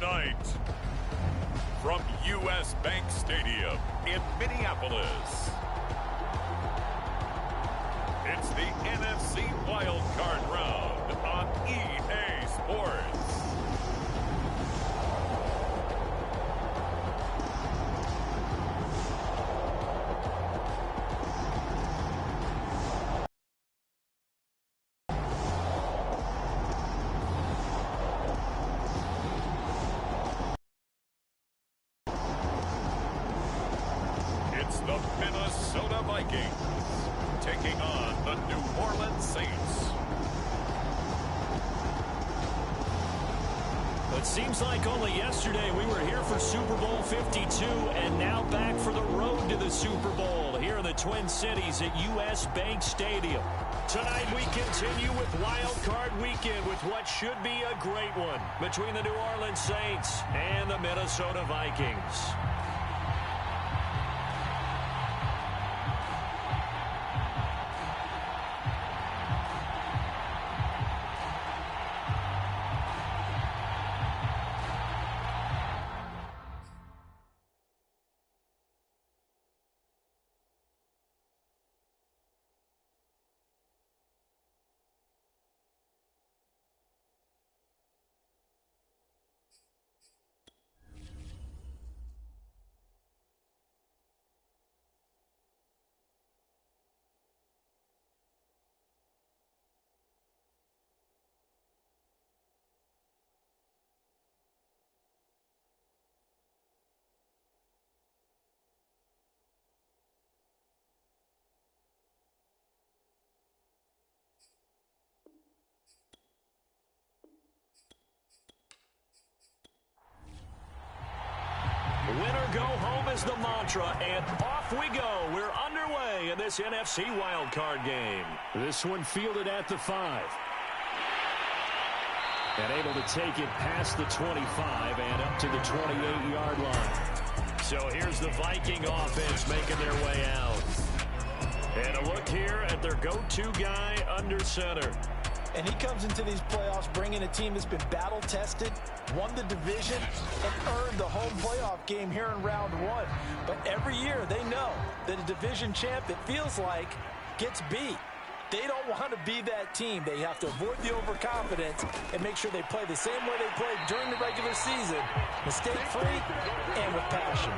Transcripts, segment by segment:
Tonight, from U.S. Bank Stadium in Minneapolis, it's the NFC Wild Card Round on EA Sports. It's the Minnesota Vikings taking on the New Orleans Saints. It seems like only yesterday we were here for Super Bowl 52 and now back for the road to the Super Bowl here in the Twin Cities at U.S. Bank Stadium. Tonight we continue with Wild Card Weekend with what should be a great one between the New Orleans Saints and the Minnesota Vikings. Winner go home is the mantra, and off we go. We're underway in this NFC wildcard game. This one fielded at the 5. And able to take it past the 25 and up to the 28-yard line. So here's the Viking offense making their way out. And a look here at their go-to guy under center. And he comes into these playoffs bringing a team that's been battle-tested, won the division, and earned the home playoff game here in round 1. But every year they know that a division champ, it feels like, gets beat. They don't want to be that team. They have to avoid the overconfidence and make sure they play the same way they played during the regular season, mistake-free and with passion.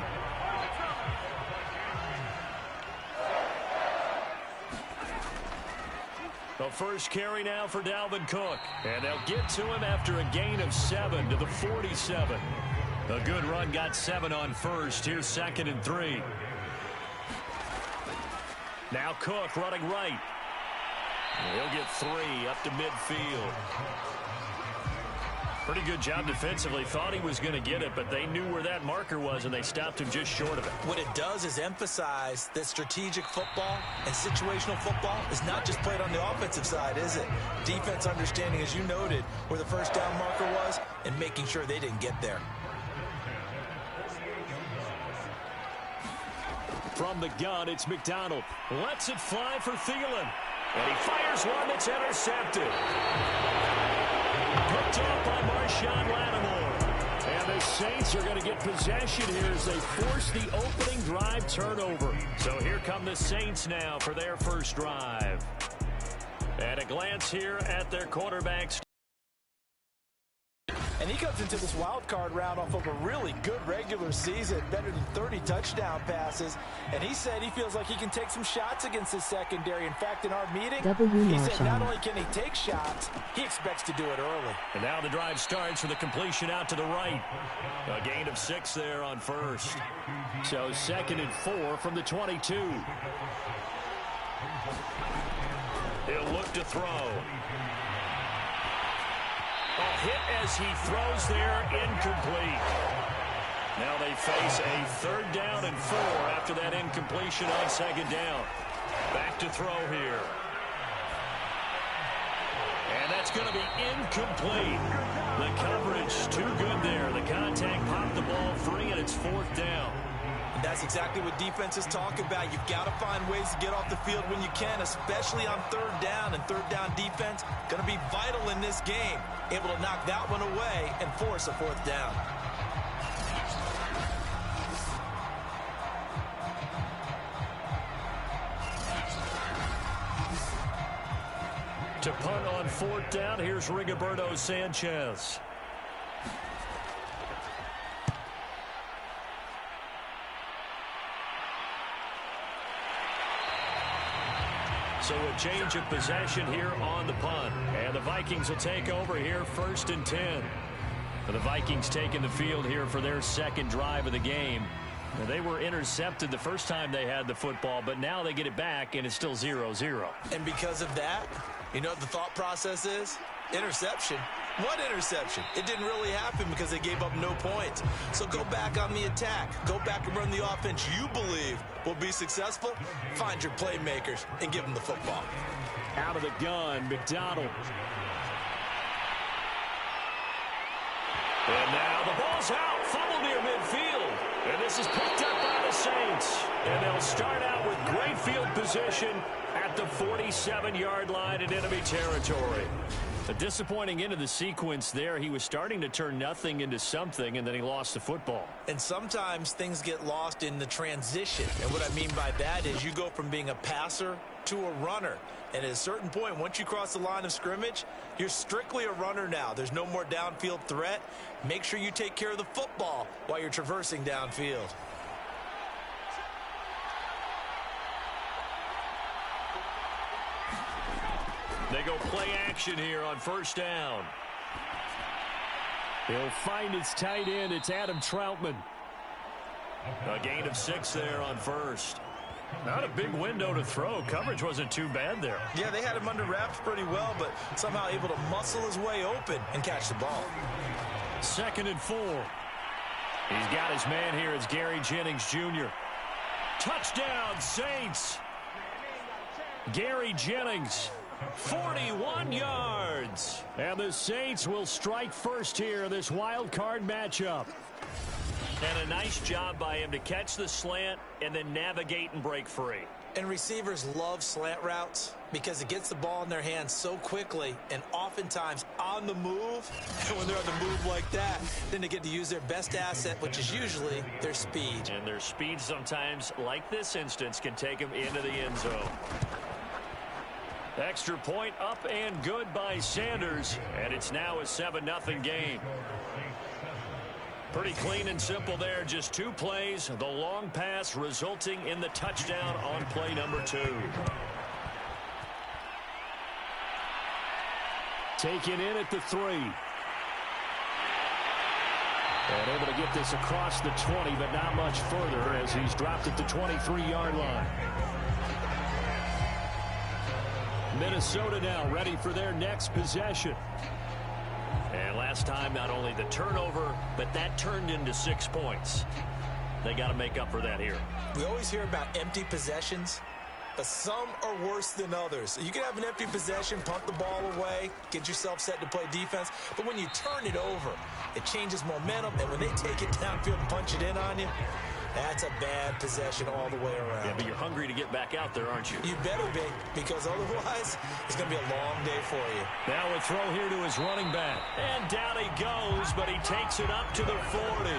The first carry now for Dalvin Cook. And they'll get to him after a gain of 7 to the 47. A good run, got 7 on first. Here's 2nd and 3. Now Cook running right. He'll get 3 up to midfield. Pretty good job defensively. Thought he was going to get it, but they knew where that marker was, and they stopped him just short of it. What it does is emphasize that strategic football and situational football is not just played on the offensive side, is it? Defense understanding, as you noted, where the first down marker was and making sure they didn't get there. From the gun, it's McDonald. Lets it fly for Thielen. And he fires one that's intercepted. Picked up by Marshawn Lattimore. And the Saints are going to get possession here as they force the opening drive turnover. So here come the Saints now for their first drive. And a glance here at their quarterbacks. And he comes into this wild card round off of a really good regular season, better than 30 touchdown passes. And he said he feels like he can take some shots against his secondary. In fact, in our meeting, he said not only can he take shots, he expects to do it early. And now the drive starts with a completion out to the right. A gain of 6 there on first. So 2nd and 4 from the 22. He'll look to throw. A hit as he throws there, incomplete. Now they face a 3rd down and 4 after that incompletion on 2nd down. Back to throw here. And that's going to be incomplete. The coverage too good there. The contact popped the ball free, and it's 4th down. And that's exactly what defenses talk about. You've got to find ways to get off the field when you can, especially on third down. And third down defense going to be vital in this game. Able to knock that one away and force a fourth down. To punt on fourth down, here's Rigoberto Sanchez. So a change of possession here on the punt. And the Vikings will take over here 1st and 10. The Vikings taking the field here for their second drive of the game. Now, they were intercepted the first time they had the football, but now they get it back, and it's still 0-0. And because of that, you know what the thought process is? Interception. What interception? It didn't really happen because they gave up no points. So go back on the attack. Go back and run the offense you believe will be successful. Find your playmakers and give them the football. Out of the gun, McDonald. And now the ball's out. Fumble near midfield. And this is picked up by the Saints. And they'll start out with great field position at the 47-yard line in enemy territory. A disappointing end of the sequence there. He was starting to turn nothing into something, and then he lost the football. And sometimes things get lost in the transition. And what I mean by that is you go from being a passer to a runner. And at a certain point, once you cross the line of scrimmage, you're strictly a runner now. There's no more downfield threat. Make sure you take care of the football while you're traversing downfield. They go play action here on first down. He'll find his tight end. It's Adam Troutman. A gain of 6 there on first. Not a big window to throw. Coverage wasn't too bad there. Yeah, they had him under wraps pretty well, but somehow able to muscle his way open and catch the ball. 2nd and 4. He's got his man here. It's Gary Jennings Jr. Touchdown, Saints. Gary Jennings, 41 yards. And the Saints will strike first here in this wild card matchup. And a nice job by him to catch the slant and then navigate and break free. And receivers love slant routes because it gets the ball in their hands so quickly and oftentimes on the move. And when they're on the move like that, then they get to use their best asset, which is usually their speed. And their speed sometimes, like this instance, can take them into the end zone. Extra point up and good by Sanders. And it's now a 7-0 game. Pretty clean and simple there. Just 2 plays. The long pass resulting in the touchdown on play number 2. Taken in at the 3. And able to get this across the 20, but not much further as he's dropped at the 23-yard line. Minnesota now ready for their next possession. And last time, not only the turnover, but that turned into 6 points. They got to make up for that here. We always hear about empty possessions, but some are worse than others. You can have an empty possession, punt the ball away, get yourself set to play defense, but when you turn it over, it changes momentum, and when they take it downfield and punch it in on you, that's a bad possession all the way around. Yeah, but you're hungry to get back out there, aren't you? You better be, because otherwise it's going to be a long day for you. Now a throw here to his running back. And down he goes, but he takes it up to the 40.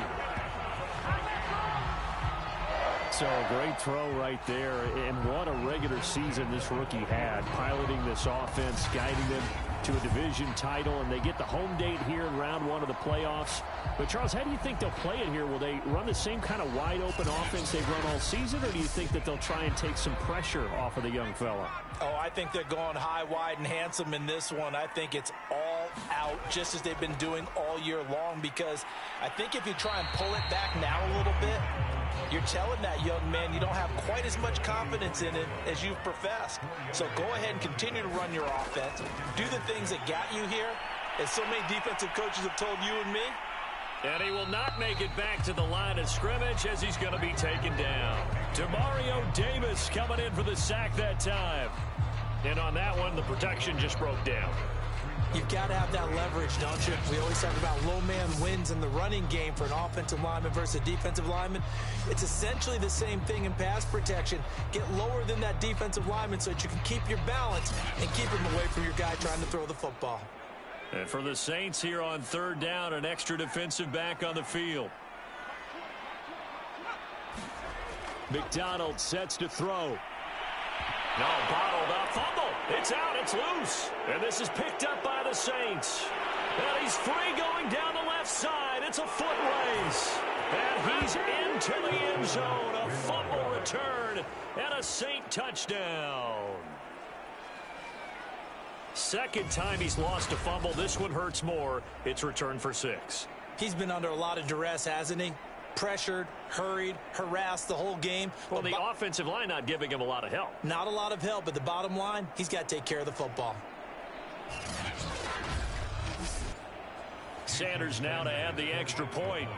So a great throw right there. And what a regular season this rookie had, piloting this offense, guiding them to a division title, and they get the home date here in round 1 of the playoffs. But, Charles, how do you think they'll play it here? Will they run the same kind of wide-open offense they've run all season, or do you think that they'll try and take some pressure off of the young fella? Oh, I think they're going high, wide, and handsome in this one. I think it's all out, just as they've been doing all year long, because I think if you try and pull it back now a little bit, you're telling that young man you don't have quite as much confidence in it as you've professed. So go ahead and continue to run your offense. Do the things that got you here, as so many defensive coaches have told you and me. And he will not make it back to the line of scrimmage as he's going to be taken down. Demario Davis coming in for the sack that time. And on that one, the protection just broke down. You've got to have that leverage, don't you? We always talk about low man wins in the running game for an offensive lineman versus a defensive lineman. It's essentially the same thing in pass protection. Get lower than that defensive lineman so that you can keep your balance and keep him away from your guy trying to throw the football. And for the Saints here on third down, an extra defensive back on the field. McDonald sets to throw. No, bottled up, fumble. It's out, it's loose. And this is picked up by the Saints. And he's free going down the left side. It's a foot race. And he's into the end zone. A fumble return and a Saint touchdown. Second time he's lost a fumble. This one hurts more. It's returned for 6. He's been under a lot of duress, hasn't he? Pressured, hurried, harassed the whole game. Well, the offensive line not giving him a lot of help. Not a lot of help, but the bottom line, he's got to take care of the football. Sanders now to add the extra point.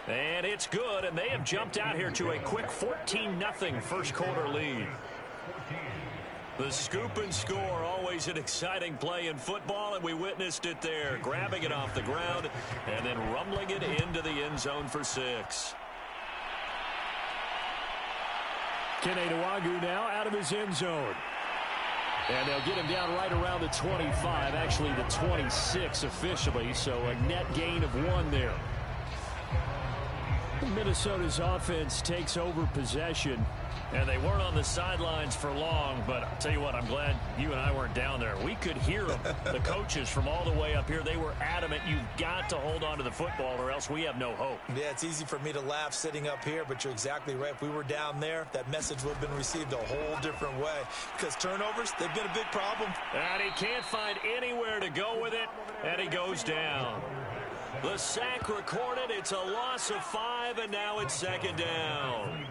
And it's good, and they have jumped out here to a quick 14-0 first quarter lead. The scoop and score, always an exciting play in football, and we witnessed it there, grabbing it off the ground and then rumbling it into the end zone for 6. Kene Nwangwu now out of his end zone. And they'll get him down right around the 25, actually the 26 officially, so a net gain of 1 there. Minnesota's offense takes over possession. And they weren't on the sidelines for long, but I'll tell you what, I'm glad you and I weren't down there. We could hear them, the coaches from all the way up here. They were adamant, you've got to hold on to the football or else we have no hope. Yeah, it's easy for me to laugh sitting up here, but you're exactly right. If we were down there, that message would have been received a whole different way. Because turnovers, they've been a big problem. And he can't find anywhere to go with it, and he goes down. The sack recorded, it's a loss of 5, and now it's second down.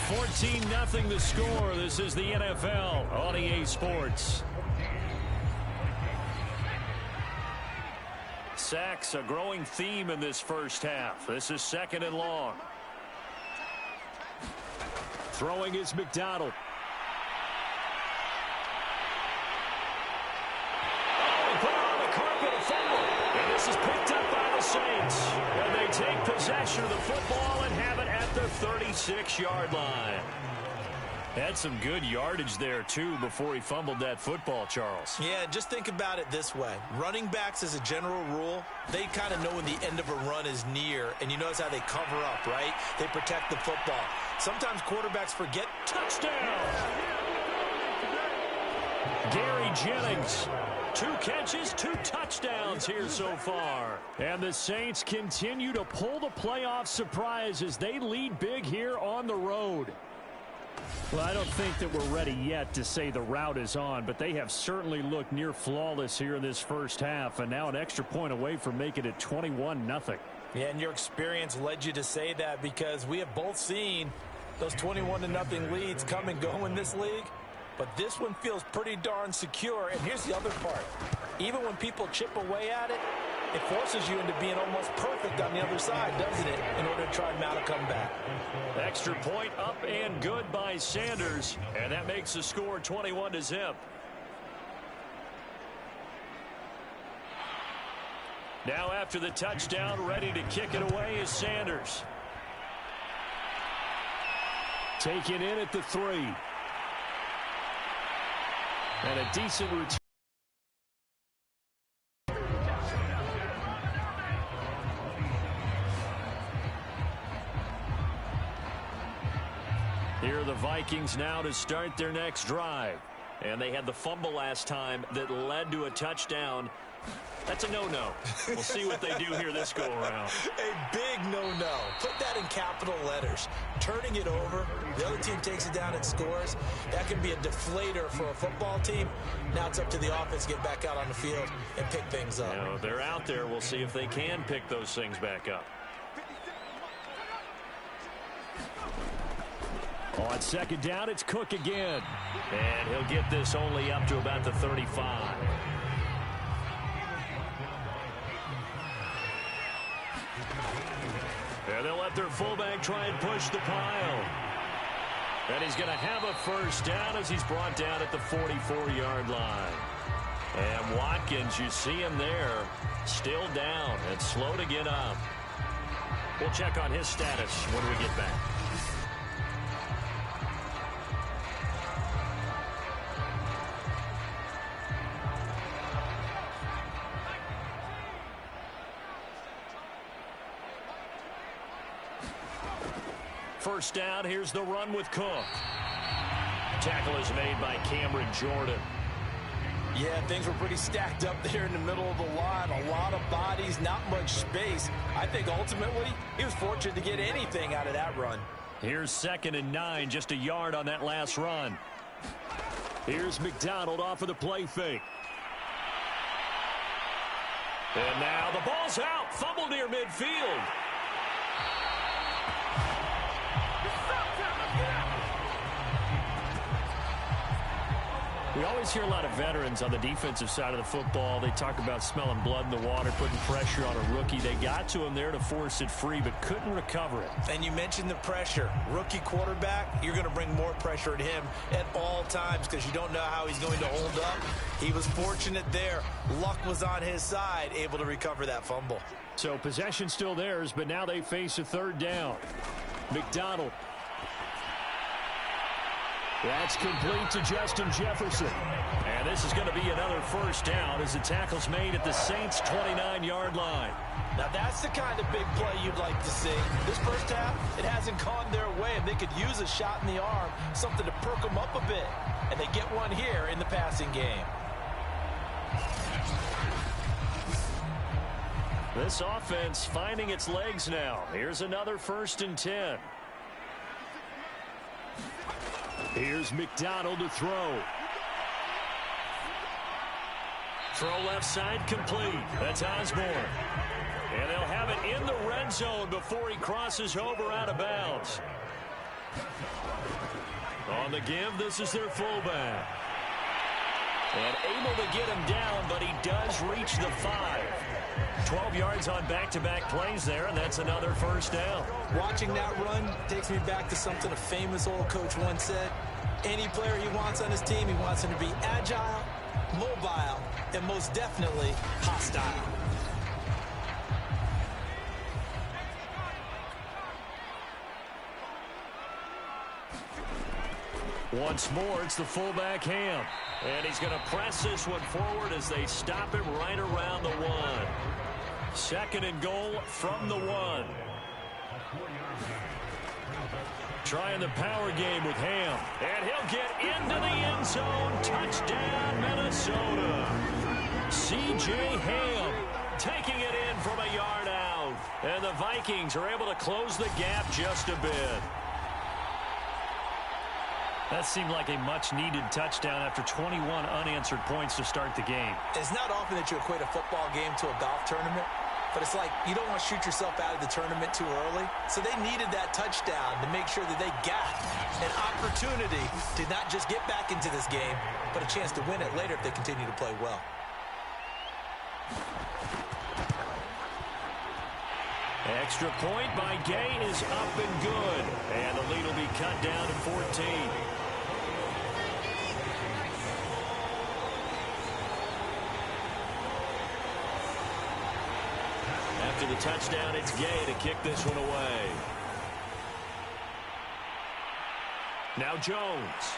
14-0 the score. This is the NFL on EA Sports. Sacks, a growing theme in this first half. This is second and long. Throwing is McDonald. Oh, he put it on the carpet, a fumble. And this is picked up by the Saints. And they take possession of the football and have it at the 36-yard line. Had some good yardage there, too, before he fumbled that football, Charles. Yeah, just think about it this way. Running backs, as a general rule, they kind of know when the end of a run is near, and you notice how they cover up, right? They protect the football. Sometimes quarterbacks forget. Touchdown! Gary Jennings. 2 catches, 2 touchdowns here so far. And the Saints continue to pull the playoff surprise as they lead big here on the road. Well, I don't think that we're ready yet to say the route is on, but they have certainly looked near flawless here in this first half, and now an extra point away from making it 21-0. Yeah, and your experience led you to say that because we have both seen those 21-0 leads come and go in this league. But this one feels pretty darn secure. And here's the other part. Even when people chip away at it, it forces you into being almost perfect on the other side, doesn't it, in order to try and mount a comeback. Extra point up and good by Sanders. And that makes the score 21-0. Now after the touchdown, ready to kick it away is Sanders. Taken in at the 3. And a decent return. Here are the Vikings now to start their next drive. And they had the fumble last time that led to a touchdown. That's a no-no. We'll see what they do here this go-around. A big no-no. Put that in capital letters. Turning it over, the other team takes it down and scores. That can be a deflator for a football team. Now it's up to the offense to get back out on the field and pick things up. You know, they're out there. We'll see if they can pick those things back up. On second down, it's Cook again. And he'll get this only up to about the 35. And they'll let their fullback try and push the pile. And he's going to have a first down as he's brought down at the 44-yard line. And Watkins, you see him there, still down and slow to get up. We'll check on his status when we get back. First down, here's the run with Cook. Tackle is made by Cameron Jordan. Yeah, things were pretty stacked up there in the middle of the line. A lot of bodies, not much space. I think ultimately he was fortunate to get anything out of that run. Here's 2nd and 9, just a yard on that last run. Here's McDonald off of the play fake. And now the ball's out. Fumble near midfield. We always hear a lot of veterans on the defensive side of the football. They talk about smelling blood in the water, putting pressure on a rookie. They got to him there to force it free, but couldn't recover it. And you mentioned the pressure. Rookie quarterback, you're going to bring more pressure at him at all times because you don't know how he's going to hold up. He was fortunate there. Luck was on his side, able to recover that fumble. So possession still theirs, but now they face a 3rd down. McDonald. That's complete to Justin Jefferson. And this is going to be another first down as the tackle's made at the Saints' 29-yard line. Now that's the kind of big play you'd like to see. This first half, it hasn't gone their way, and they could use a shot in the arm, something to perk them up a bit. And they get one here in the passing game. This offense finding its legs now. Here's another 1st and 10. Here's McDonald to throw. Throw left side complete. That's Osborne. And they'll have it in the red zone before he crosses over out of bounds. On the give, this is their fullback. And able to get him down, but he does reach the 5. 12 yards on back-to-back plays there, and that's another first down. Watching that run takes me back to something a famous old coach once said. Any player he wants on his team, he wants him to be agile, mobile, and most definitely hostile. Once more, it's the fullback Ham. And he's going to press this one forward as they stop it right around the 1. 2nd and goal from the 1. Trying the power game with Ham. And he'll get into the end zone. Touchdown, Minnesota. C.J. Ham taking it in from a yard out. And the Vikings are able to close the gap just a bit. That seemed like a much-needed touchdown after 21 unanswered points to start the game. It's not often that you equate a football game to a golf tournament, but it's like you don't want to shoot yourself out of the tournament too early. So they needed that touchdown to make sure that they got an opportunity to not just get back into this game, but a chance to win it later if they continue to play well. Extra point by Gay is up and good. And the lead will be cut down to 14. After the touchdown, it's Gay to kick this one away. Now Jones.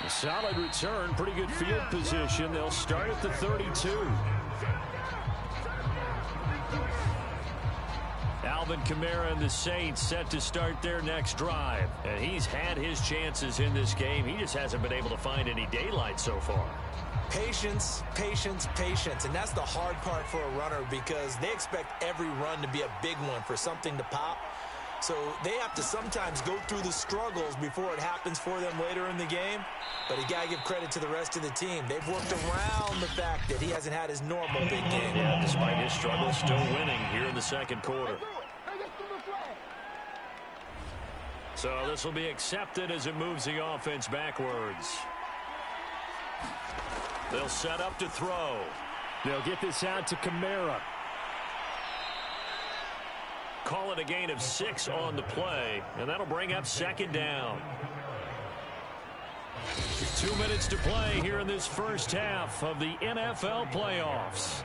A solid return, pretty good field position. They'll start at the 32. Alvin Kamara and the Saints set to start their next drive. And he's had his chances in this game. He just hasn't been able to find any daylight so far. Patience, patience, patience. And that's the hard part for a runner because they expect every run to be a big one for something to pop. So they have to sometimes go through the struggles before it happens for them later in the game. But you got to give credit to the rest of the team. They've worked around the fact that he hasn't had his normal big game. Yeah, despite his struggles, still winning here in the second quarter. So this will be accepted as it moves the offense backwards. They'll set up to throw. They'll get this out to Kamara. call it a gain of 6 on the play, and that'll bring up second down. 2 minutes to play here in this first half of the NFL playoffs.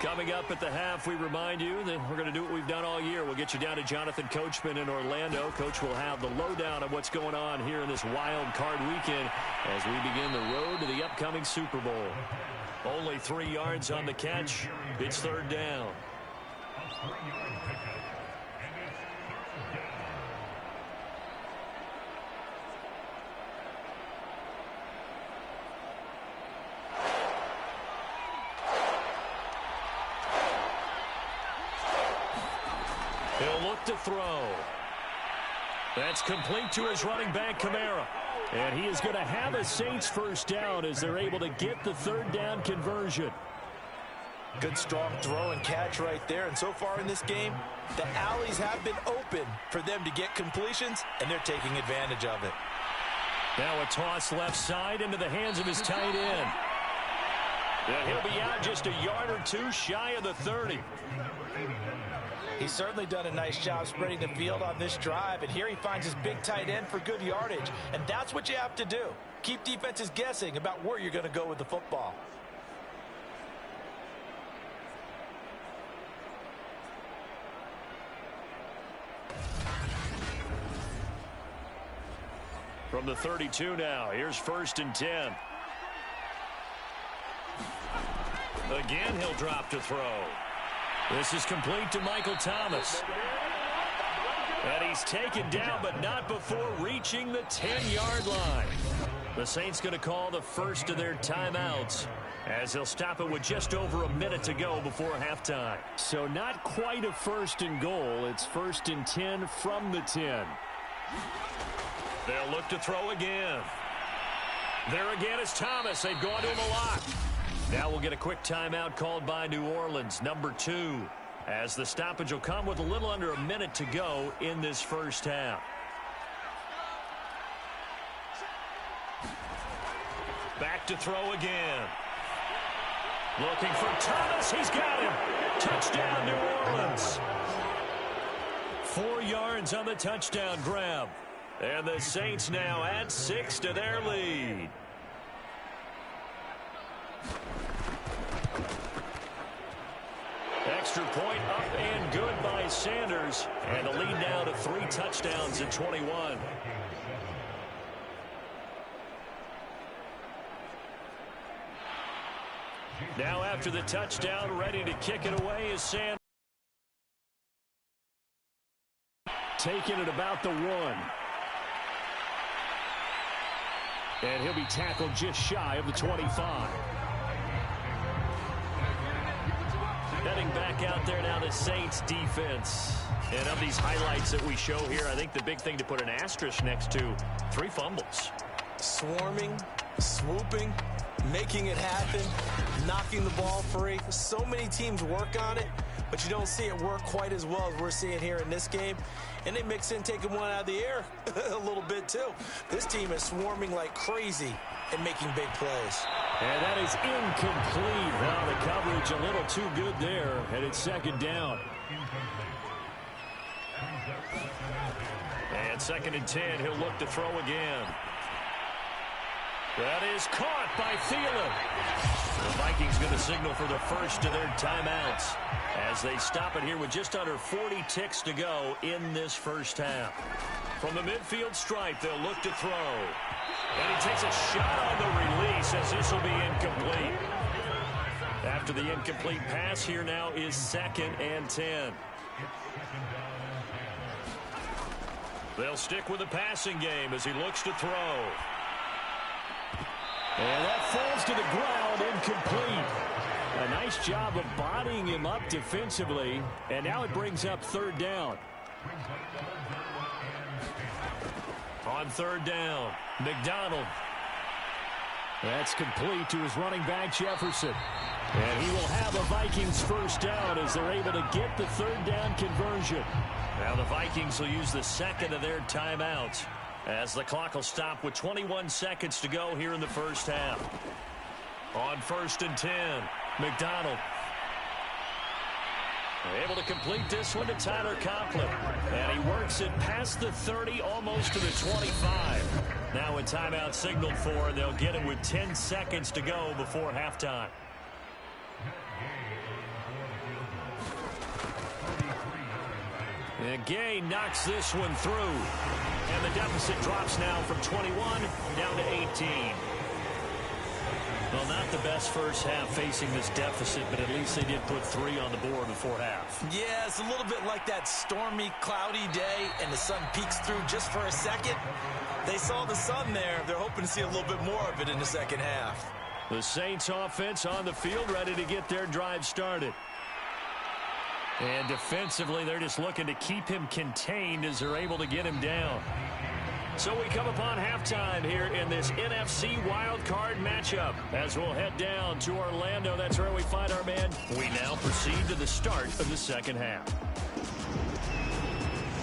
Coming up at the half, we remind you that we're going to do what we've done all year. We'll get you down to Jonathan Coachman in Orlando. Coach will have the lowdown of what's going on here in this wild card weekend as we begin the road to the upcoming Super Bowl. Only 3 yards on the catch. It's third down. He'll look to throw. That's complete to his running back, Kamara. And he is going to have a Saints first down as they're able to get the third down conversion. Good strong throw and catch right there. And so far in this game, the alleys have been open for them to get completions, and they're taking advantage of it. Now a toss left side into the hands of his tight end. And he'll be out just a yard or two shy of the 30. He's certainly done a nice job spreading the field on this drive, and here he finds his big tight end for good yardage. And that's what you have to do. Keep defenses guessing about where you're going to go with the football. From the 32 now, here's 1st and 10. Again, he'll drop to throw. This is complete to Michael Thomas. And he's taken down, but not before reaching the 10-yard line. The Saints going to call the first of their timeouts as they'll stop it with just over a minute to go before halftime. So not quite a first and goal. It's 1st and 10 from the 10. They'll look to throw again. There again is Thomas. They've gone to him a lot. Now we'll get a quick timeout called by New Orleans, number 2, as the stoppage will come with a little under a minute to go in this first half. Back to throw again. Looking for Thomas. He's got him. Touchdown, New Orleans. 4 yards on the touchdown grab. And the Saints now add 6 to their lead. Extra point up and good by Sanders. And the lead now to 3 touchdowns at 21. Now after the touchdown, ready to kick it away is Sanders. Taking it about the 1. And he'll be tackled just shy of the 25. Heading back out there now, the Saints defense. And of these highlights that we show here, I think the big thing to put an asterisk next to, 3 fumbles. Swarming, swooping, making it happen, knocking the ball free. So many teams work on it, but you don't see it work quite as well as we're seeing here in this game. And they mix in taking one out of the air a little bit too. This team is swarming like crazy and making big plays. And that is incomplete. Wow, the coverage a little too good there, and it's second down. And 2nd and 10, he'll look to throw again. That is caught by Thielen. The Vikings going to signal for the first of their timeouts as they stop it here with just under 40 ticks to go in this first half. From the midfield stripe, they'll look to throw. And he takes a shot on the release as this will be incomplete. After the incomplete pass, here now is 2nd and 10. They'll stick with the passing game as he looks to throw. And that falls to the ground, incomplete. A nice job of bodying him up defensively. And now it brings up 3rd down. On 3rd down, McDonald. That's complete to his running back, Jefferson. And he will have a Vikings first down as they're able to get the 3rd down conversion. Now the Vikings will use the 2nd of their timeouts as the clock will stop with 21 seconds to go here in the first half. On 1st and 10, McDonald. Able to complete this one to Tyler Conklin. And he works it past the 30, almost to the 25. Now a timeout signaled for, and they'll get it with 10 seconds to go before halftime. And Gay knocks this one through. And the deficit drops now from 21 down to 18. Well, not the best first half facing this deficit, but at least they did put 3 on the board before half. Yeah, it's a little bit like that stormy, cloudy day, and the sun peeks through just for a second. They saw the sun there. They're hoping to see a little bit more of it in the second half. The Saints offense on the field, ready to get their drive started. And defensively, they're just looking to keep him contained as they're able to get him down. So we come upon halftime here in this NFC wildcard matchup. As we'll head down to Orlando, that's where we find our man. We now proceed to the start of the second half.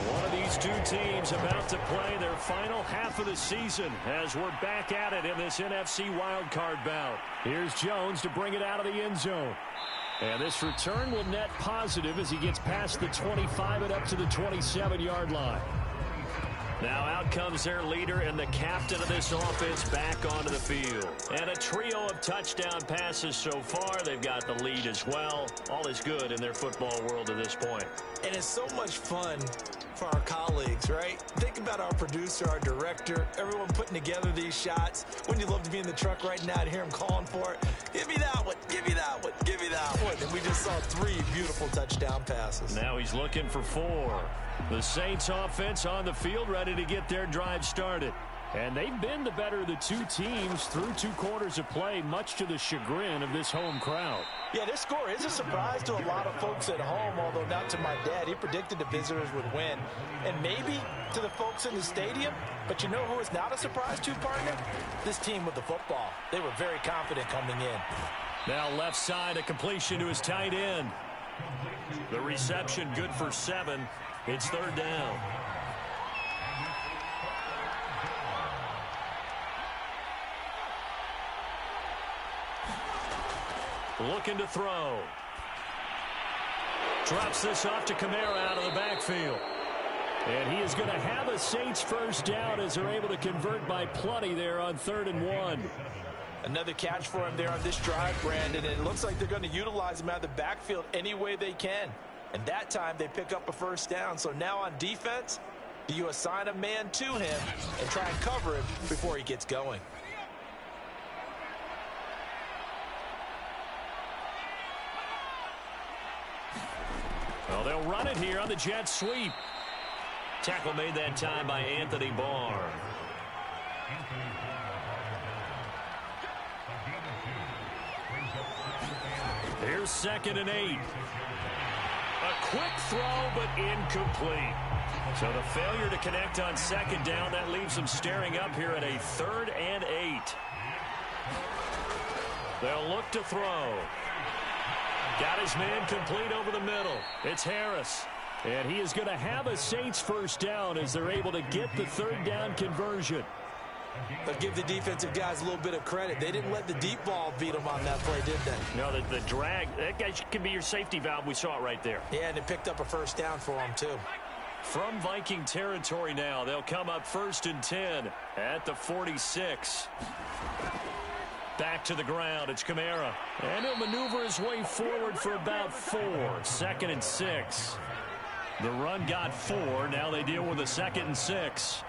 One of these two teams about to play their final half of the season as we're back at it in this NFC wildcard bout. Here's Jones to bring it out of the end zone. And this return will net positive as he gets past the 25 and up to the 27-yard line. Now out comes their leader and the captain of this offense back onto the field. And a trio of touchdown passes so far. They've got the lead as well. All is good in their football world at this point. And it's so much fun for our colleagues, right? Think about our producer, our director, everyone putting together these shots. Wouldn't you love to be in the truck right now to hear him calling for it? Give me that one, give me that one, give me that one. And we just saw 3 beautiful touchdown passes. Now he's looking for 4. The Saints offense on the field ready to get their drive started. And they've been the better of the two teams through 2 quarters of play, much to the chagrin of this home crowd. Yeah, this score is a surprise to a lot of folks at home, although not to my dad. He predicted the visitors would win. And maybe to the folks in the stadium. But you know who is not a surprise to, partner? This team with the football. They were very confident coming in. Now left side, a completion to his tight end. The reception good for 7. It's 3rd down. Looking to throw. Drops this off to Kamara out of the backfield. And he is going to have a Saints first down as they're able to convert by plenty there on 3rd and 1. Another catch for him there on this drive, Brandon. And it looks like they're going to utilize him out of the backfield any way they can. And that time they pick up a first down. So now on defense, do you assign a man to him and try and cover him before he gets going? Well, they'll run it here on the jet sweep. Tackle made that time by Anthony Barr. Here's 2nd and 8. A quick throw, but incomplete. So the failure to connect on 2nd down, that leaves them staring up here at a 3rd and 8. They'll look to throw. Got his man complete over the middle. It's Harris. And he is going to have a Saints first down as they're able to get the 3rd down conversion. But give the defensive guys a little bit of credit. They didn't let the deep ball beat them on that play, did they? No, the drag, that guy can be your safety valve. We saw it right there. Yeah, and they picked up a first down for him, too. From Viking territory now, they'll come up 1st and 10 at the 46. Back to the ground. It's Kamara. And he'll maneuver his way forward for about 4. 2nd and 6. The run got 4. Now they deal with a 2nd and 6.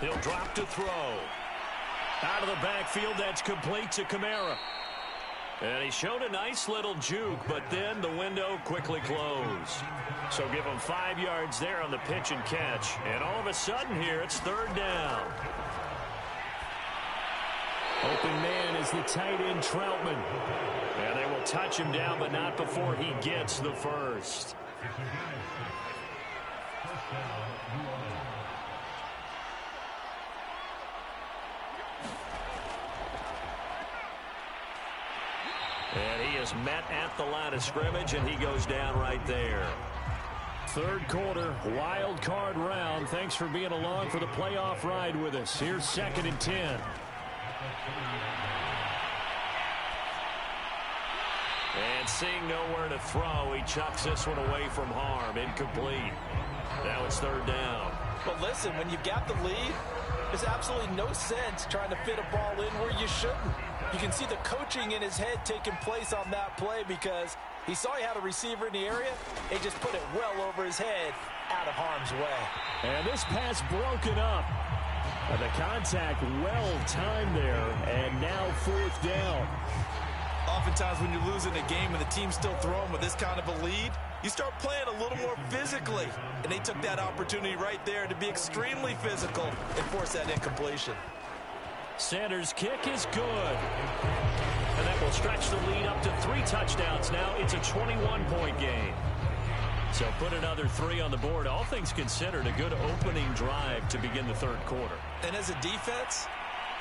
He'll drop to throw. Out of the backfield, that's complete to Kamara. And he showed a nice little juke, but then the window quickly closed. So give him 5 yards there on the pitch and catch. And all of a sudden here, it's 3rd down. Open man is the tight end Troutman. And they will touch him down, but not before he gets the first. And he is met at the line of scrimmage, and he goes down right there. 3rd quarter, wild card round. Thanks for being along for the playoff ride with us. Here's 2nd and 10. And seeing nowhere to throw, he chucks this one away from harm. Incomplete. Now it's third down. But listen, when you've got the lead, there's absolutely no sense trying to fit a ball in where you shouldn't. You can see the coaching in his head taking place on that play because he saw he had a receiver in the area. He just put it well over his head, out of harm's way. And this pass broken up. And the contact well timed there, and now fourth down. Oftentimes when you're losing a game and the team's still throwing with this kind of a lead, you start playing a little more physically. And they took that opportunity right there to be extremely physical and force that incompletion. Sanders' kick is good. And that will stretch the lead up to 3 touchdowns now. It's a 21-point game. So put another 3 on the board. All things considered, a good opening drive to begin the third quarter. And as a defense,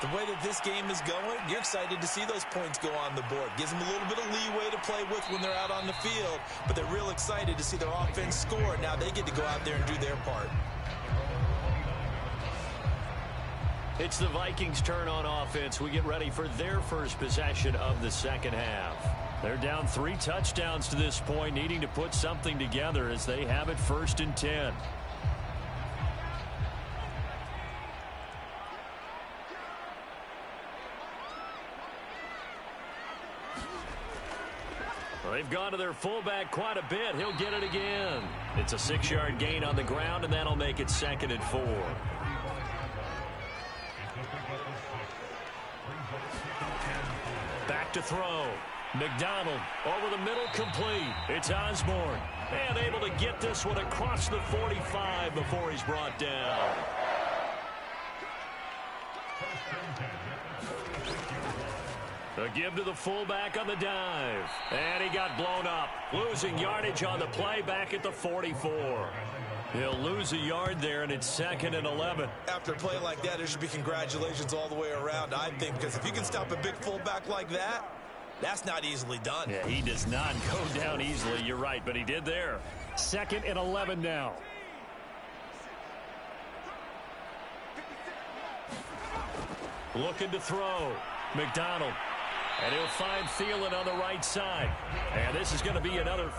the way that this game is going, you're excited to see those points go on the board. Gives them a little bit of leeway to play with when they're out on the field, but they're real excited to see their offense score. Now they get to go out there and do their part. It's the Vikings' turn on offense. We get ready for their first possession of the second half. They're down 3 touchdowns to this point, needing to put something together as they have it 1st and 10. Well, they've gone to their fullback quite a bit. He'll get it again. It's a 6-yard gain on the ground, and that'll make it 2nd and 4. Back to throw. McDonald over the middle, complete. It's Osborne. And able to get this one across the 45 before he's brought down. A give to the fullback on the dive. And he got blown up. Losing yardage on the play back at the 44. He'll lose a yard there, and it's 2nd and 11. After a play like that, there should be congratulations all the way around, I think, because if you can stop a big fullback like that, that's not easily done. Yeah, he does not go down easily. You're right, but he did there. 2nd and 11 now. Looking to throw. McDonald. And he'll find Thielen on the right side. And this is going to be another...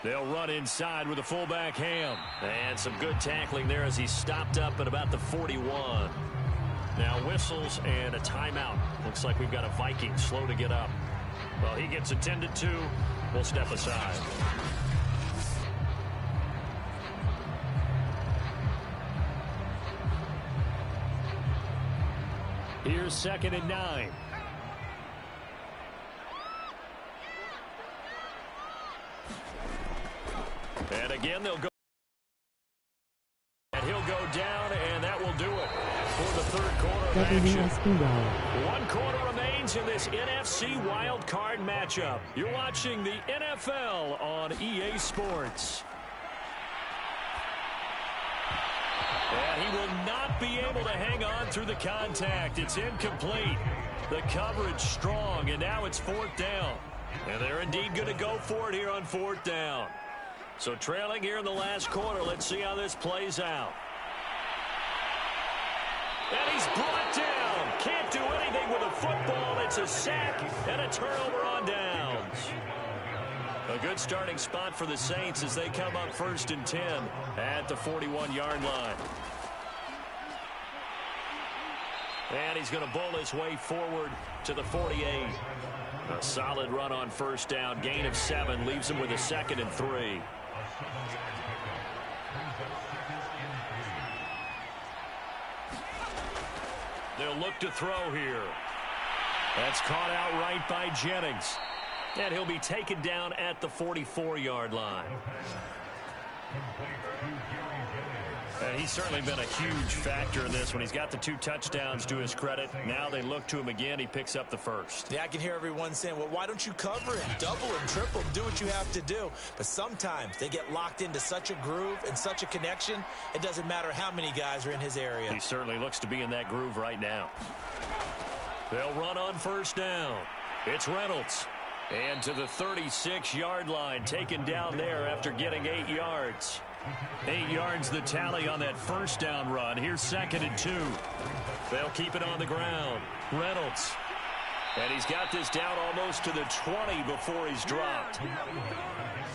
They'll run inside with the fullback Ham. And some good tackling there as he stopped up at about the 41. Now whistles and a timeout. Looks like we've got a Viking slow to get up. Well, he gets attended to. We'll step aside. Here's 2nd and 9. And again, they'll go. And he'll go down, and that will do it for the third quarter of action. 1 quarter remains in this NFC wild card matchup. You're watching the NFL on EA Sports. And he will not be able to hang on through the contact. It's incomplete. The coverage strong, and now it's 4th down. And they're indeed going to go for it here on 4th down. So trailing here in the last quarter. Let's see how this plays out. And he's brought down. Can't do anything with a football. It's a sack and a turnover on downs. A good starting spot for the Saints as they come up 1st and 10 at the 41-yard line. And he's going to bowl his way forward to the 48. A solid run on 1st down. Gain of 7 leaves him with a 2nd and 3. They'll look to throw here. That's caught out right by Jennings. And he'll be taken down at the 44-yard line. And he's certainly been a huge factor in this one. He's got the 2 touchdowns to his credit. Now they look to him again. He picks up the 1st. Yeah, I can hear everyone saying, well, why don't you cover him, double him, triple him, do what you have to do. But sometimes they get locked into such a groove and such a connection, it doesn't matter how many guys are in his area. He certainly looks to be in that groove right now. They'll run on 1st down. It's Reynolds. And to the 36-yard line, taken down there after getting 8 yards. 8 yards the tally on that first down run. Here's 2nd and 2. They'll keep it on the ground. Reynolds. And he's got this down almost to the 20 before he's dropped.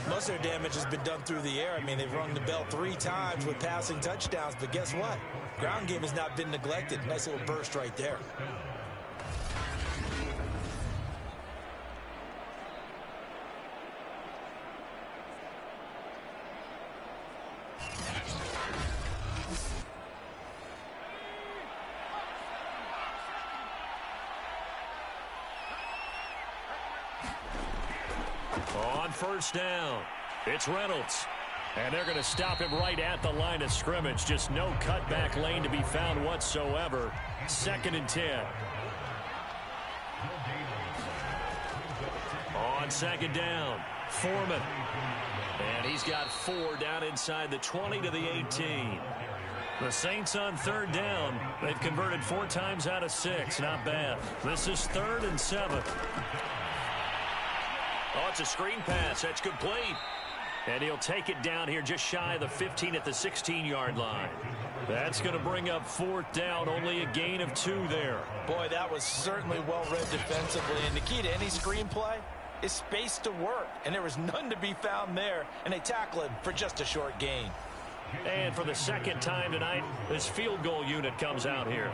Most of their damage has been done through the air. I mean, they've rung the bell 3 times with passing touchdowns, but guess what? Ground game has not been neglected. Nice little burst right there. On first down, it's Reynolds. And they're going to stop him right at the line of scrimmage. Just no cutback lane to be found whatsoever. 2nd and 10. On 2nd down, Foreman. And he's got 4 down inside the 20 to the 18. The Saints on 3rd down. They've converted 4 times out of 6. Not bad. This is 3rd and 7. Oh, it's a screen pass. That's complete. And he'll take it down here just shy of the 15 at the 16-yard line. That's going to bring up 4th down. Only a gain of 2 there. Boy, that was certainly well-read defensively. And the key to any screen play is space to work. And there was none to be found there. And they tackle him for just a short gain. And for the 2nd time tonight, this field goal unit comes out here.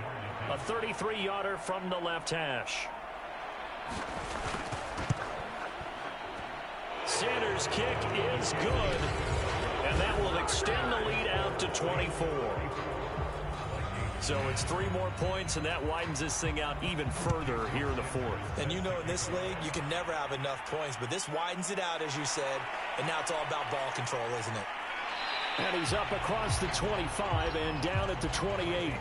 A 33-yarder from the left hash. Sanders' kick is good, and that will extend the lead out to 24. So it's 3 more points, and that widens this thing out even further here in the 4th. And you know, in this league, you can never have enough points, but this widens it out, as you said, and now it's all about ball control, isn't it? And he's up across the 25 and down at the 28.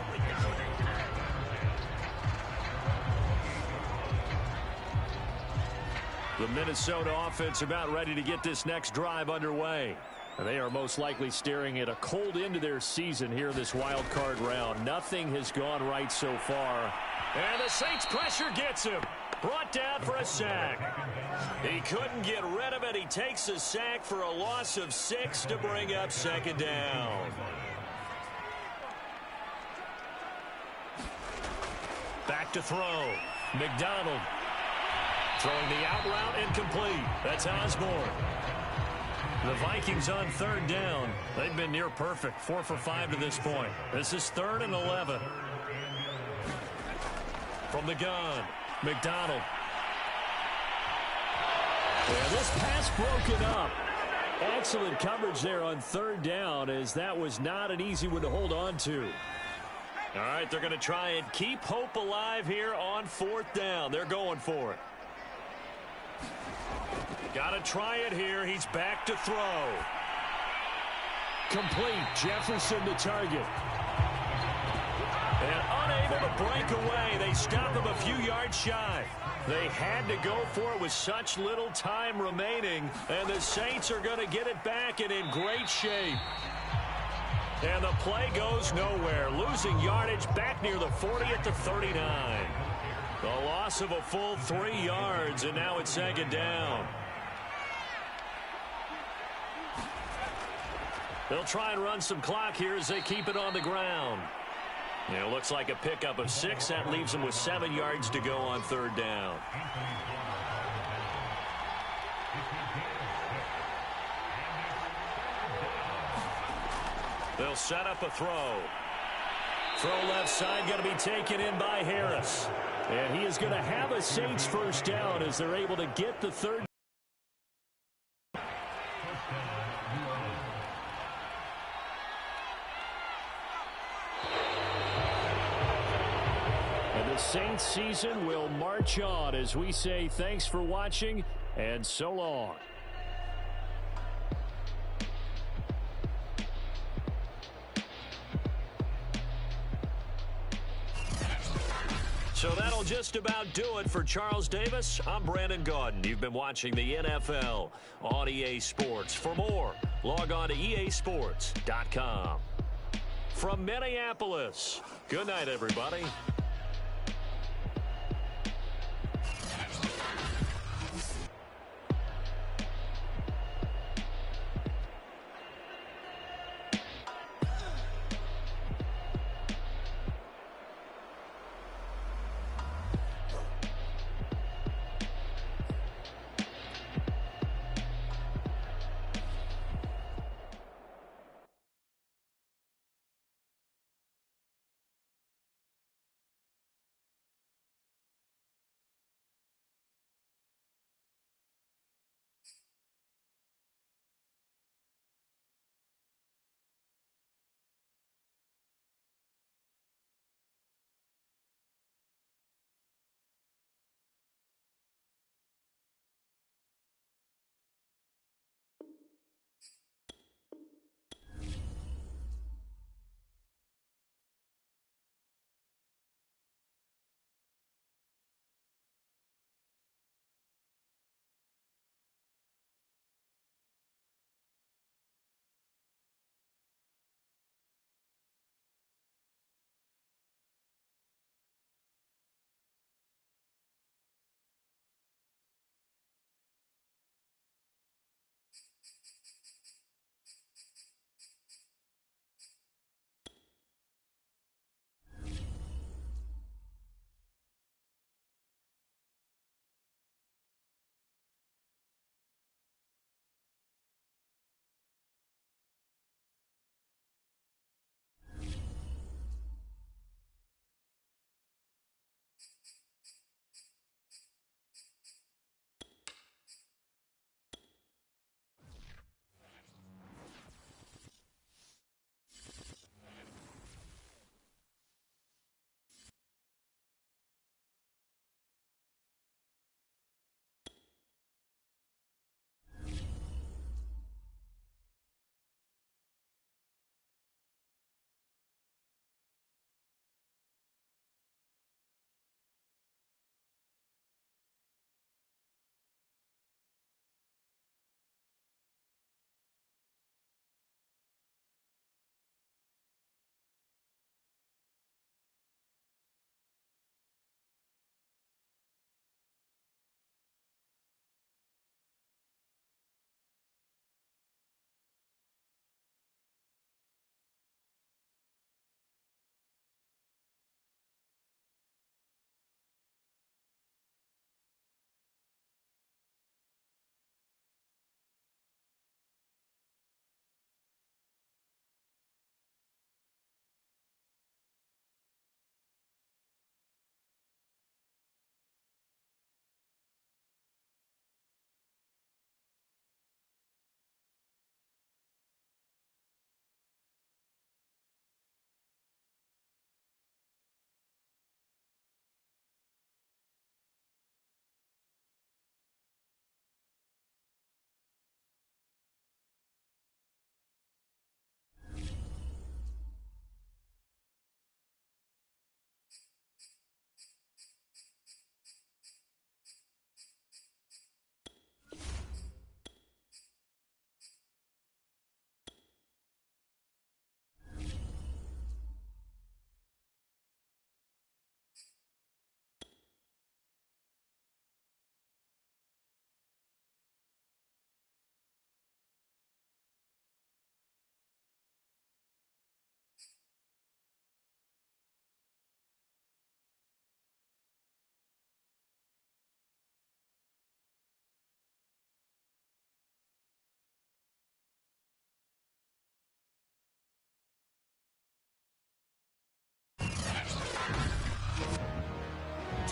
The Minnesota offense about ready to get this next drive underway. And they are most likely staring at a cold end to their season here in this wild card round. Nothing has gone right so far. And the Saints pressure gets him. Brought down for a sack. He couldn't get rid of it. He takes a sack for a loss of 6 to bring up 2nd down. Back to throw. McDonald. Throwing the out route incomplete. That's Osborne. The Vikings on 3rd down. They've been near perfect. 4 for 5 to this point. This is 3rd and 11. From the gun, McDonald. And this pass broken up. Excellent coverage there on 3rd down, as that was not an easy one to hold on to. All right, they're going to try and keep hope alive here on 4th down. They're going for it. Got to try it here. He's back to throw. Complete. Jefferson the target. And unable to break away. They stop him a few yards shy. They had to go for it with such little time remaining. And the Saints are going to get it back and in great shape. And the play goes nowhere. Losing yardage back near the 40 at the 39. The loss of a full 3 yards, and now it's 2nd down. They'll try and run some clock here as they keep it on the ground. It looks like a pickup of 6. That leaves them with 7 yards to go on 3rd down. They'll set up a throw. Throw left side, going to be taken in by Harris. And he is going to have a Saints 1st down as they're able to get the 3rd. And the Saints season will march on as we say thanks for watching and so long. So that'll just about do it for Charles Davis. I'm Brandon Gaudin. You've been watching the NFL on EA Sports. For more, log on to easports.com. From Minneapolis, good night, everybody.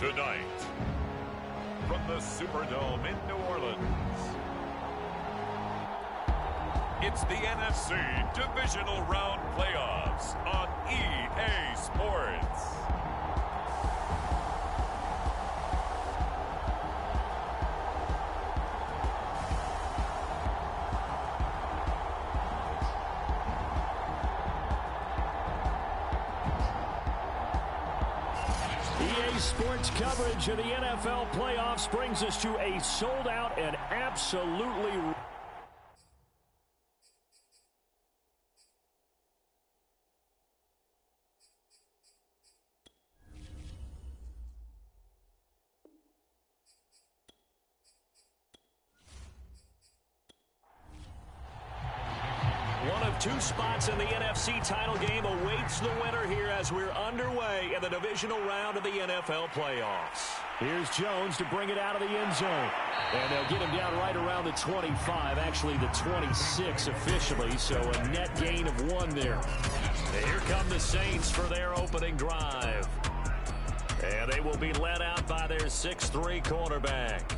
Tonight, from the Superdome in New Orleans, it's the NFC Divisional Round Playoffs on EA Sports. EA Sports coverage of the NFL playoffs brings us to a sold-out and absolutely... One of two spots in the NFC title game awaits the winner here as we're underway in the divisional round of the NFL playoffs. Here's Jones to bring it out of the end zone. And they'll get him down right around the 25, actually the 26 officially, so a net gain of 1 there. And here come the Saints for their opening drive. And they will be led out by their 6'3" quarterback.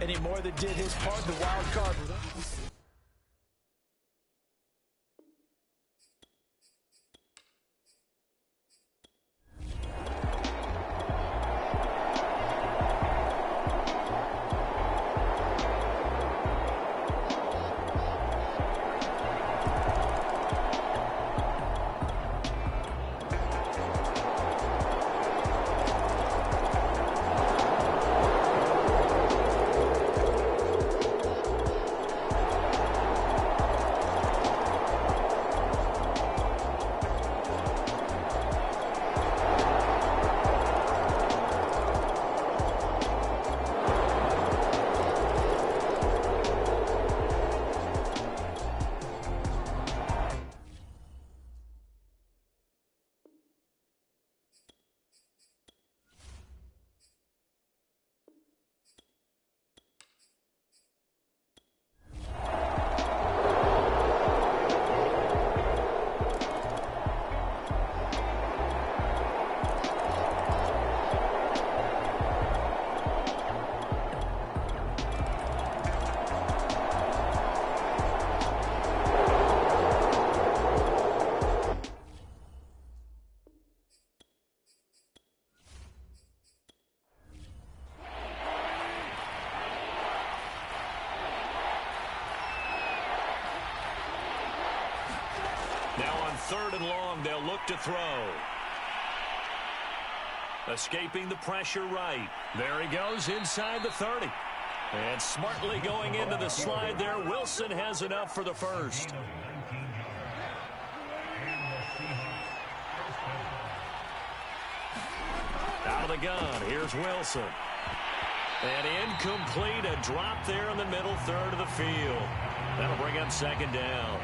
Any more that did his part, the wild card. Now on 3rd and long, they'll look to throw. Escaping the pressure right. There he goes inside the 30. And smartly going into the slide there, Wilson has enough for the first. Out of the gun, here's Wilson. And incomplete, a drop there in the middle third of the field. That'll bring up 2nd down.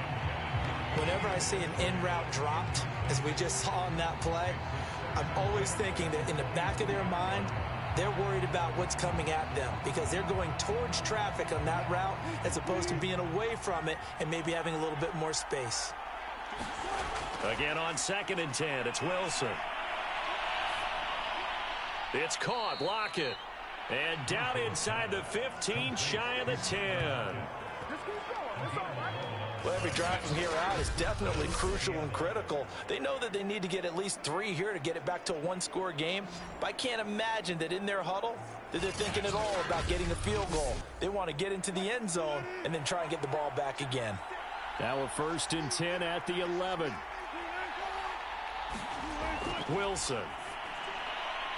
Whenever I see an in-route dropped, as we just saw on that play, I'm always thinking that in the back of their mind, they're worried about what's coming at them because they're going towards traffic on that route as opposed to being away from it and maybe having a little bit more space. Again on 2nd and 10, it's Wilson. It's caught, Lockett. And down inside the 15, shy of the 10. Well, every drive from here out is definitely crucial and critical. They know that they need to get at least 3 here to get it back to a 1-score game. But I can't imagine that in their huddle that they're thinking at all about getting a field goal. They want to get into the end zone and then try and get the ball back again. Now a 1st and 10 at the 11. Wilson.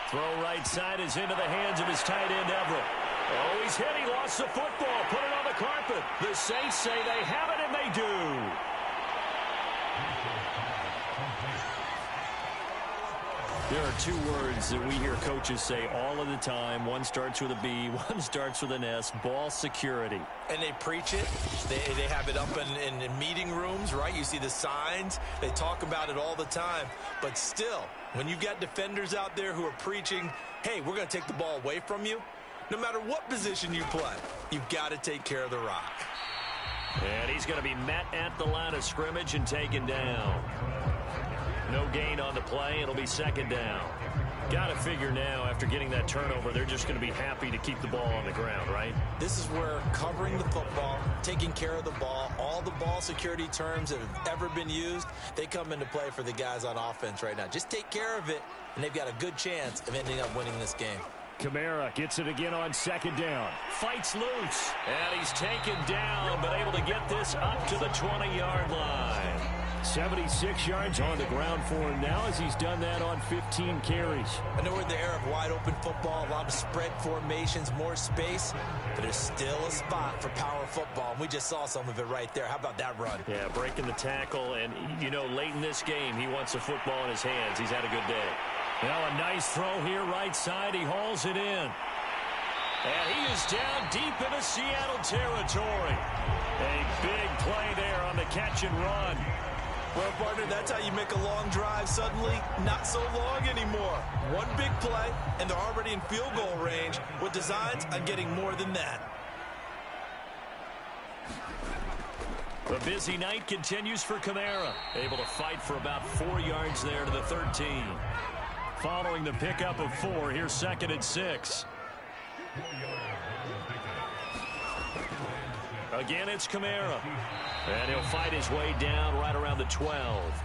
Throw right side is into the hands of his tight end, Everett. Oh, he's hit. He lost the football. Put it on the carpet. The Saints say they have it, and they do. There are 2 words that we hear coaches say all of the time. One starts with a B, one starts with an S, ball security. And they preach it. They have it up in meeting rooms, right? You see the signs. They talk about it all the time. But still, when you've got defenders out there who are preaching, hey, we're going to take the ball away from you, no matter what position you play, you've got to take care of the rock. And he's going to be met at the line of scrimmage and taken down. No gain on the play. It'll be 2nd down. Got to figure now, after getting that turnover, they're just going to be happy to keep the ball on the ground, right? This is where covering the football, taking care of the ball, all the ball security terms that have ever been used, they come into play for the guys on offense right now. Just take care of it, and they've got a good chance of ending up winning this game. Kamara gets it again on second down. Fights loose. And he's taken down, but able to get this up to the 20-yard line. 76 yards on the ground for him now as he's done that on 15 carries. I know we're in the era of wide-open football, a lot of spread formations, more space, but there's still a spot for power football, and we just saw some of it right there. How about that run? Yeah, breaking the tackle, and, you know, late in this game, he wants the football in his hands. He's had a good day. Now a nice throw here right side. He hauls it in. And he is down deep into Seattle territory. A big play there on the catch and run. Well, partner, that's how you make a long drive suddenly not so long anymore. One big play, and they're already in field goal range with designs on getting more than that. The busy night continues for Kamara. Able to fight for about 4 yards there to the 13. Following the pickup of 4, here's 2nd and 6. Again, it's Kamara. And he'll fight his way down right around the 12.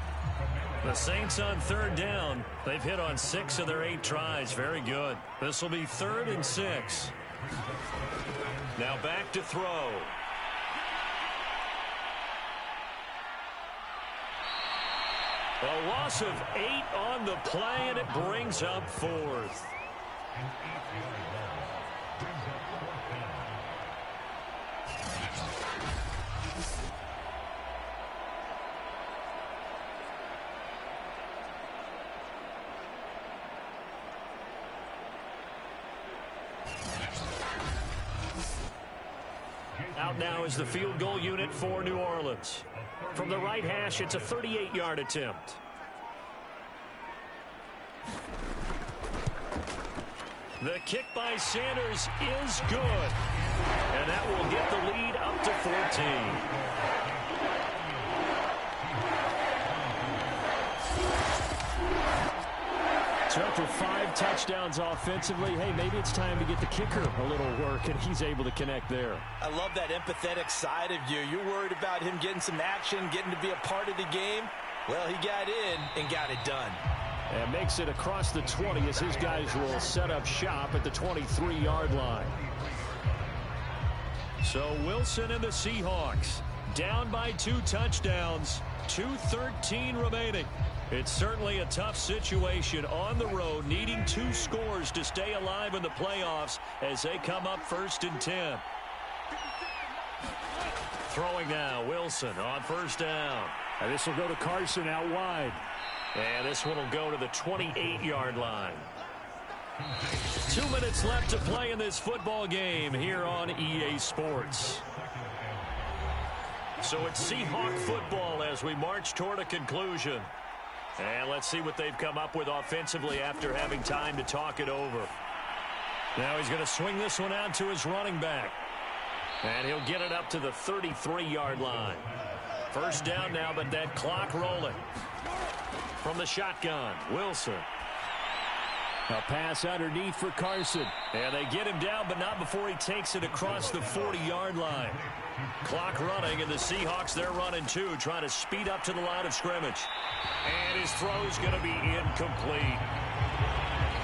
The Saints on 3rd down. They've hit on 6 of their 8 tries. Very good. This will be 3rd and 6. Now back to throw. A loss of 8 on the play, and it brings up 4th. Out now is the field goal unit for New Orleans. From the right hash, it's a 38-yard attempt. The kick by Sanders is good. And that will get the lead up to 14. So after 5 touchdowns offensively, hey, maybe it's time to get the kicker a little work, and he's able to connect there. I love that empathetic side of you. You're worried about him getting some action, getting to be a part of the game. Well, he got in and got it done. And makes it across the 20 as his guys will set up shop at the 23-yard line. So Wilson and the Seahawks down by 2 touchdowns, 2:13 remaining. It's certainly a tough situation on the road, needing 2 scores to stay alive in the playoffs as they come up 1st and 10. Throwing now, Wilson on 1st down. And this will go to Carson out wide. And this one will go to the 28-yard line. 2 minutes left to play in this football game here on EA Sports. So it's Seahawk football as we march toward a conclusion. And let's see what they've come up with offensively after having time to talk it over. Now he's going to swing this one out to his running back. And he'll get it up to the 33-yard line. 1st down now, but that clock rolling. From the shotgun, Wilson. A pass underneath for Carson. And they get him down, but not before he takes it across the 40-yard line. Clock running, and the Seahawks, they're running too, trying to speed up to the line of scrimmage. And his throw is going to be incomplete.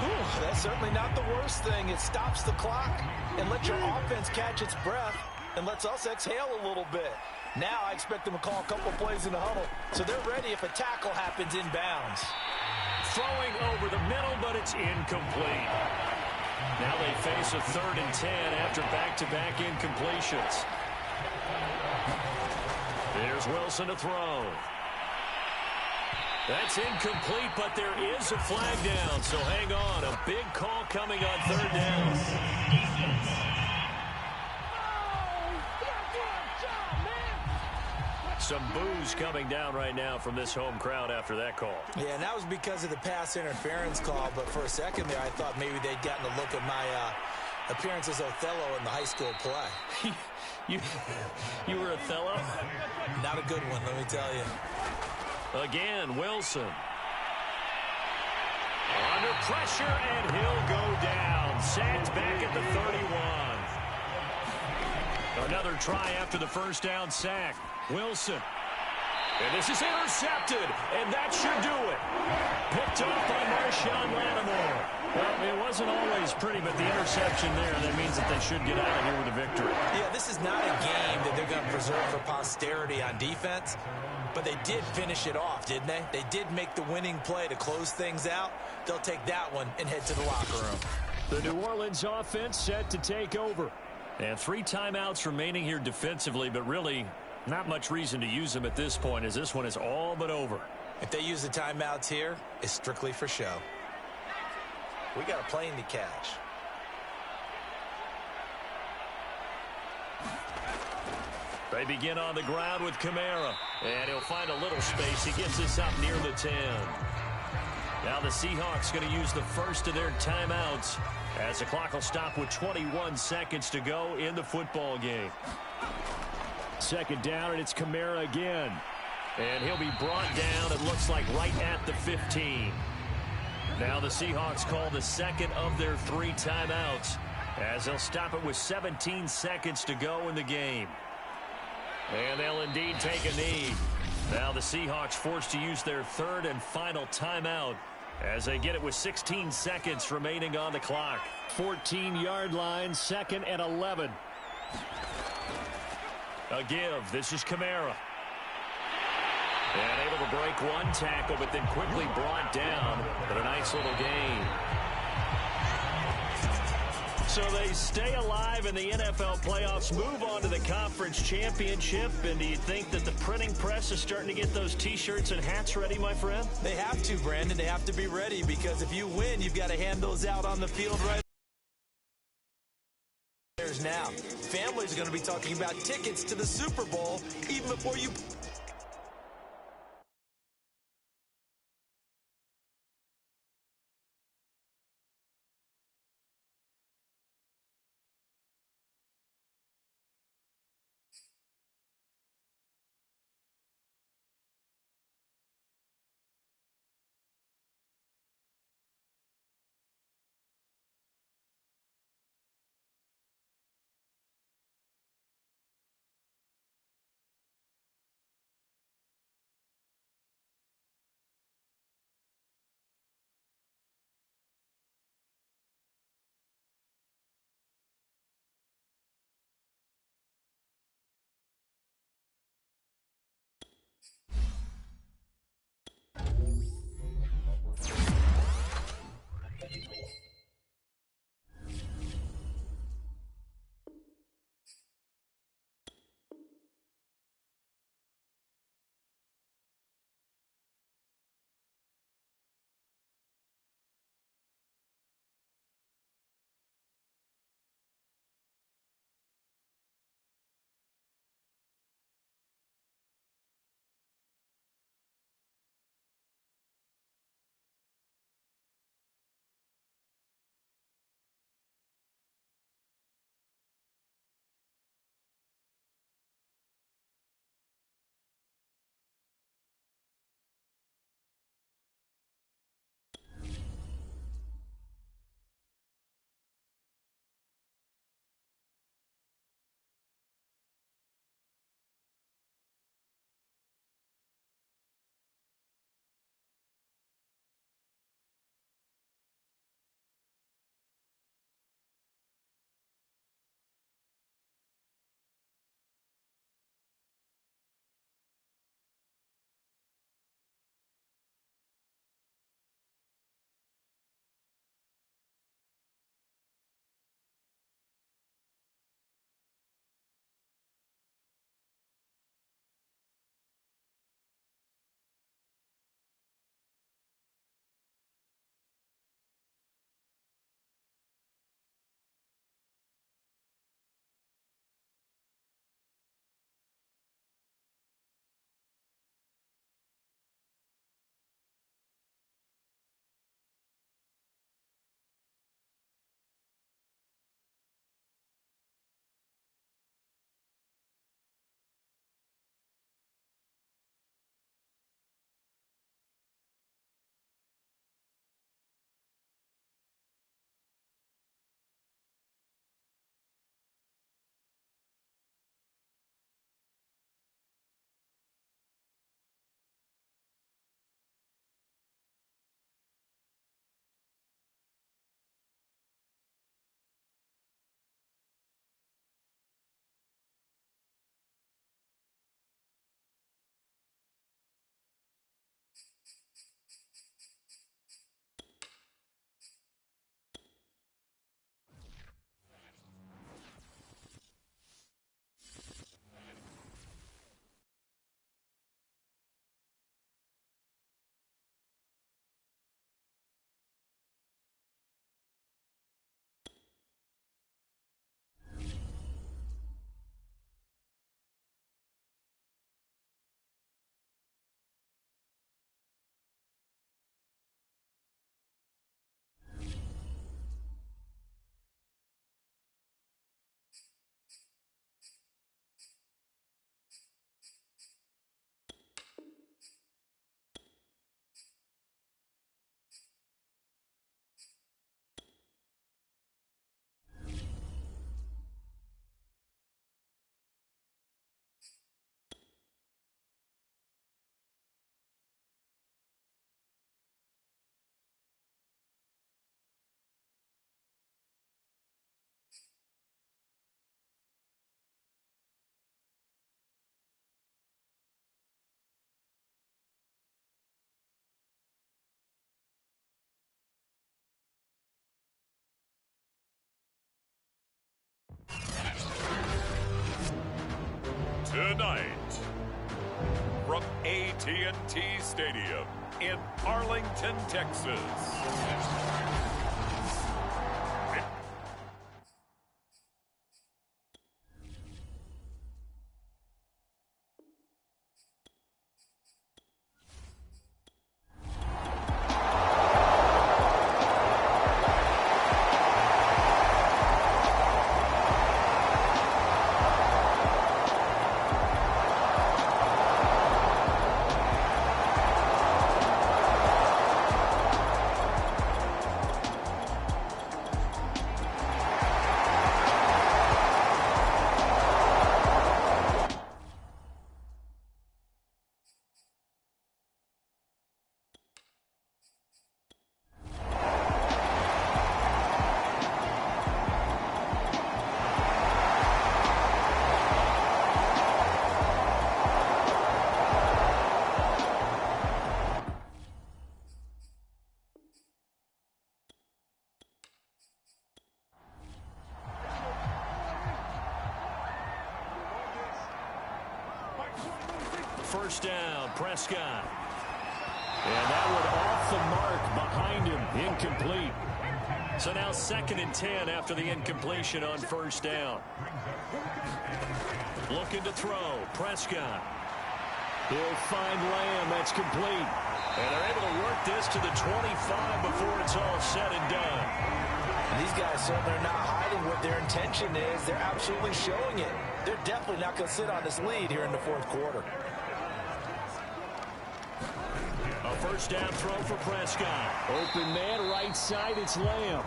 Whew, that's certainly not the worst thing. It stops the clock and lets your offense catch its breath and lets us exhale a little bit. Now I expect them to call a couple plays in the huddle, so they're ready if a tackle happens inbounds. Throwing over the middle, but it's incomplete. Now they face a 3rd and 10 after back-to-back incompletions. Here's Wilson to throw. That's incomplete, but there is a flag down, so hang on. A big call coming on 3rd down. Some boos coming down right now from this home crowd after that call. Yeah, and that was because of the pass interference call, but for a second there I thought maybe they'd gotten a look at my appearance as Othello in the high school play. You were Othello? Not a good one, let me tell you. Again, Wilson. On under pressure, and he'll go down. Sacked back at the 31. Another try after the first down sack. Wilson. And this is intercepted, and that should do it. Picked off by Marshawn Lattimore. Well, it wasn't always pretty, but the interception there, that means that they should get out of here with a victory. Yeah, this is not a game that they're going to preserve for posterity on defense, but they did finish it off, didn't they? They did make the winning play to close things out. They'll take that one and head to the locker room. The New Orleans offense set to take over. And 3 timeouts remaining here defensively, but really not much reason to use them at this point, as this one is all but over. If they use the timeouts here, it's strictly for show. We got a plane to catch. They begin on the ground with Kamara. And he'll find a little space. He gets this up near the 10. Now the Seahawks going to use the first of their timeouts, as the clock will stop with 21 seconds to go in the football game. Second down, and it's Kamara again. And he'll be brought down, it looks like, right at the 15. Now the Seahawks call the second of their 3 timeouts, as they'll stop it with 17 seconds to go in the game. And they'll indeed take a knee. Now the Seahawks forced to use their 3rd and final timeout, as they get it with 16 seconds remaining on the clock. 14-yard line, 2nd and 11. A give. This is Kamara. And able to break one tackle, but then quickly brought down. But a nice little gain. So they stay alive in the NFL playoffs, move on to the conference championship. And do you think that the printing press is starting to get those T-shirts and hats ready, my friend? They have to, Brandon. They have to be ready, because if you win, you've got to hand those out on the field right now. Families are going to be talking about tickets to the Super Bowl even before you Tonight, from AT&T Stadium in Arlington, Texas. First down, Prescott. And that one off the mark behind him, incomplete. So now 2nd and 10 after the incompletion on first down. Looking to throw, Prescott. He'll find Lamb, that's complete. And they're able to work this to the 25 before it's all said and done. These guys certainly are not hiding what their intention is. They're absolutely showing it. They're definitely not going to sit on this lead here in the fourth quarter. A first down throw for Prescott. Open man, right side, it's Lamb.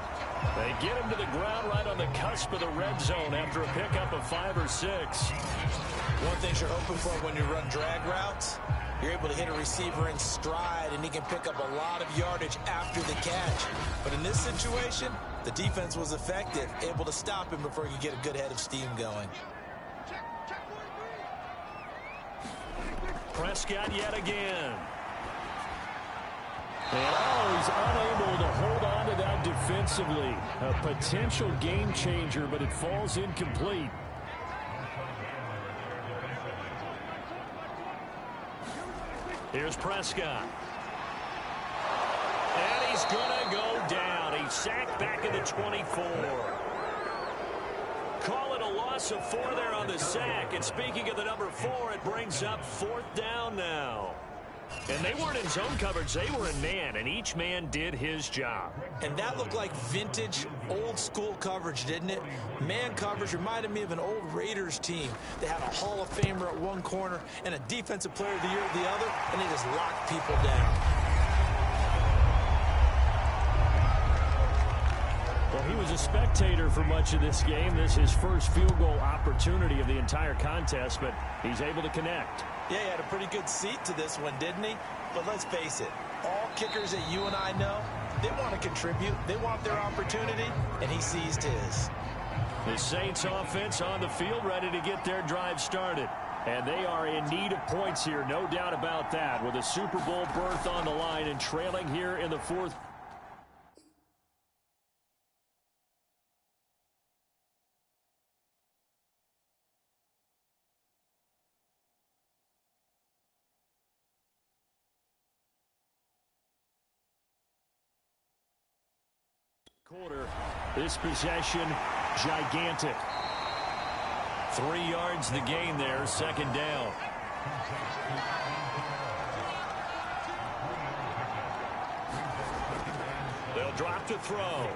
They get him to the ground right on the cusp of the red zone after a pickup of 5 or 6. One thing you're hoping for when you run drag routes, you're able to hit a receiver in stride, and he can pick up a lot of yardage after the catch. But in this situation, the defense was effective, able to stop him before he could get a good head of steam going. Prescott yet again. And he's unable to hold on to that defensively. A potential game changer, but it falls incomplete. Here's Prescott. And he's going to go down. He's sacked back at the 24. Call it a loss of 4 there on the sack. And speaking of the number 4, it brings up 4th down now. And they weren't in zone coverage. They were in man, and each man did his job. And that looked like vintage, old-school coverage, didn't it? Man coverage reminded me of an old Raiders team. They had a Hall of Famer at one corner and a Defensive Player of the Year at the other, and they just locked people down. Well, he was a spectator for much of this game. This is his first field goal opportunity of the entire contest, but he's able to connect. Yeah, he had a pretty good seat to this one, didn't he? But let's face it, all kickers that you and I know, they want to contribute. They want their opportunity, and he seized his. The Saints offense on the field ready to get their drive started. And they are in need of points here, no doubt about that, with a Super Bowl berth on the line and trailing here in the fourth. Quarter, this possession, gigantic. 3 yards the gain there, 2nd down. They'll drop to throw.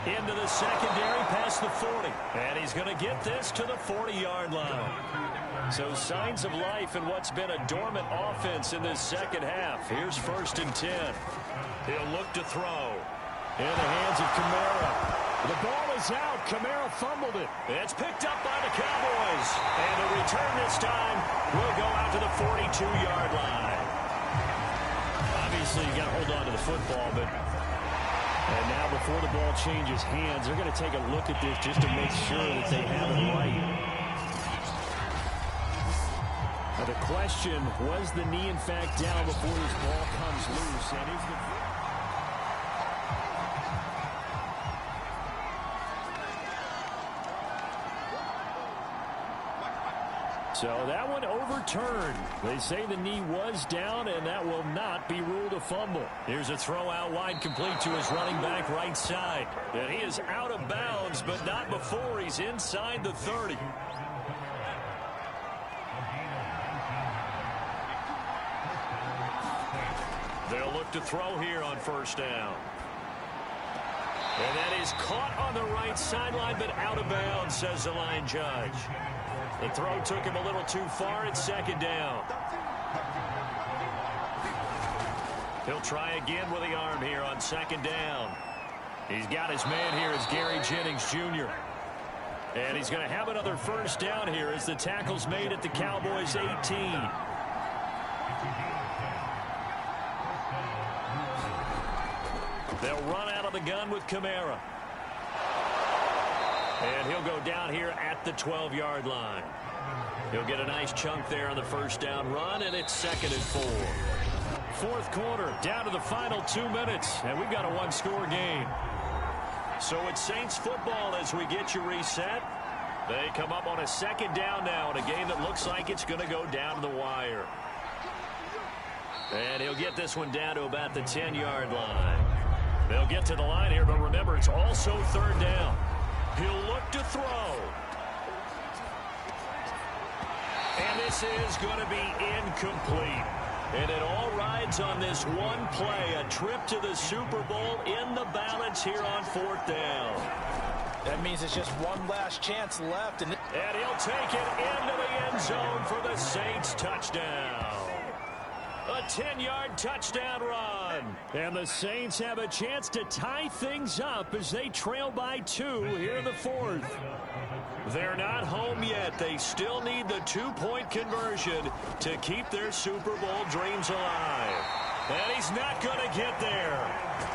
Into the secondary, past the 40. And he's going to get this to the 40-yard line. So signs of life in what's been a dormant offense in this second half. Here's 1st and 10. He'll look to throw. In the hands of Kamara. The ball is out. Kamara fumbled it. It's picked up by the Cowboys. And the return this time will go out to the 42-yard line. Obviously, you got to hold on to the football, but and now before the ball changes hands, they're going to take a look at this just to make sure that they have it right. Now the question, was the knee in fact down before this ball comes loose? And is the So that one overturned. They say the knee was down, and that will not be ruled a fumble. Here's a throw out wide, complete to his running back right side. And he is out of bounds, but not before he's inside the 30. They'll look to throw here on first down. And that is caught on the right sideline, but out of bounds, says the line judge. The throw took him a little too far at second down. He'll try again with the arm here on second down. He's got his man here as Gary Jennings Jr. And he's going to have another first down here as the tackle's made at the Cowboys' 18. They'll run out of the gun with Kamara. And he'll go down here at the 12-yard line. He'll get a nice chunk there on the first down run, and it's 2nd and 4. Fourth quarter, down to the final 2 minutes, and we've got a one-score game. So it's Saints football as we get you reset. They come up on a second down now in a game that looks like it's going to go down to the wire. And he'll get this one down to about the 10-yard line. They'll get to the line here, but remember, it's also third down. He'll look to throw. And this is going to be incomplete. And it all rides on this one play, a trip to the Super Bowl in the balance here on fourth down. That means it's just one last chance left. And he'll take it into the end zone for the Saints touchdown. A 10-yard touchdown run. And the Saints have a chance to tie things up as they trail by 2 here in the fourth. They're not home yet. They still need the two-point conversion to keep their Super Bowl dreams alive. And he's not going to get there.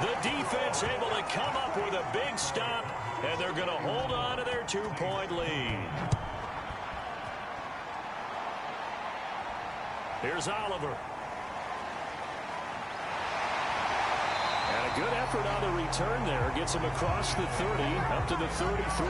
The defense able to come up with a big stop, and they're going to hold on to their two-point lead. Here's Oliver. And a good effort on the return there. Gets him across the 30, up to the 33.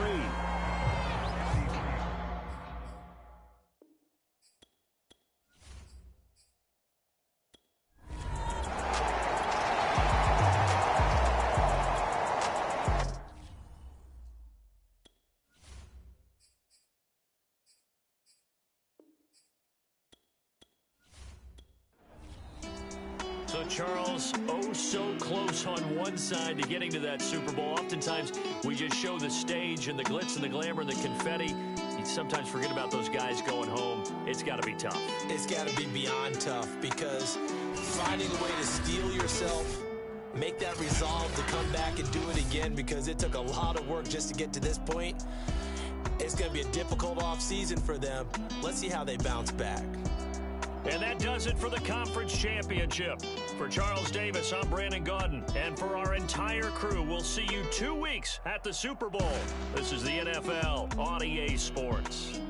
So, Charles, oh so close on one side to getting to that Super Bowl. Oftentimes, we just show the stage and the glitz and the glamour and the confetti. You sometimes forget about those guys going home. It's got to be tough. It's got to be beyond tough, because finding a way to steel yourself, make that resolve to come back and do it again, because it took a lot of work just to get to this point. It's going to be a difficult offseason for them. Let's see how they bounce back. And that does it for the conference championship. For Charles Davis, I'm Brandon Gaudin. And for our entire crew, we'll see you 2 weeks at the Super Bowl. This is the NFL on EA Sports.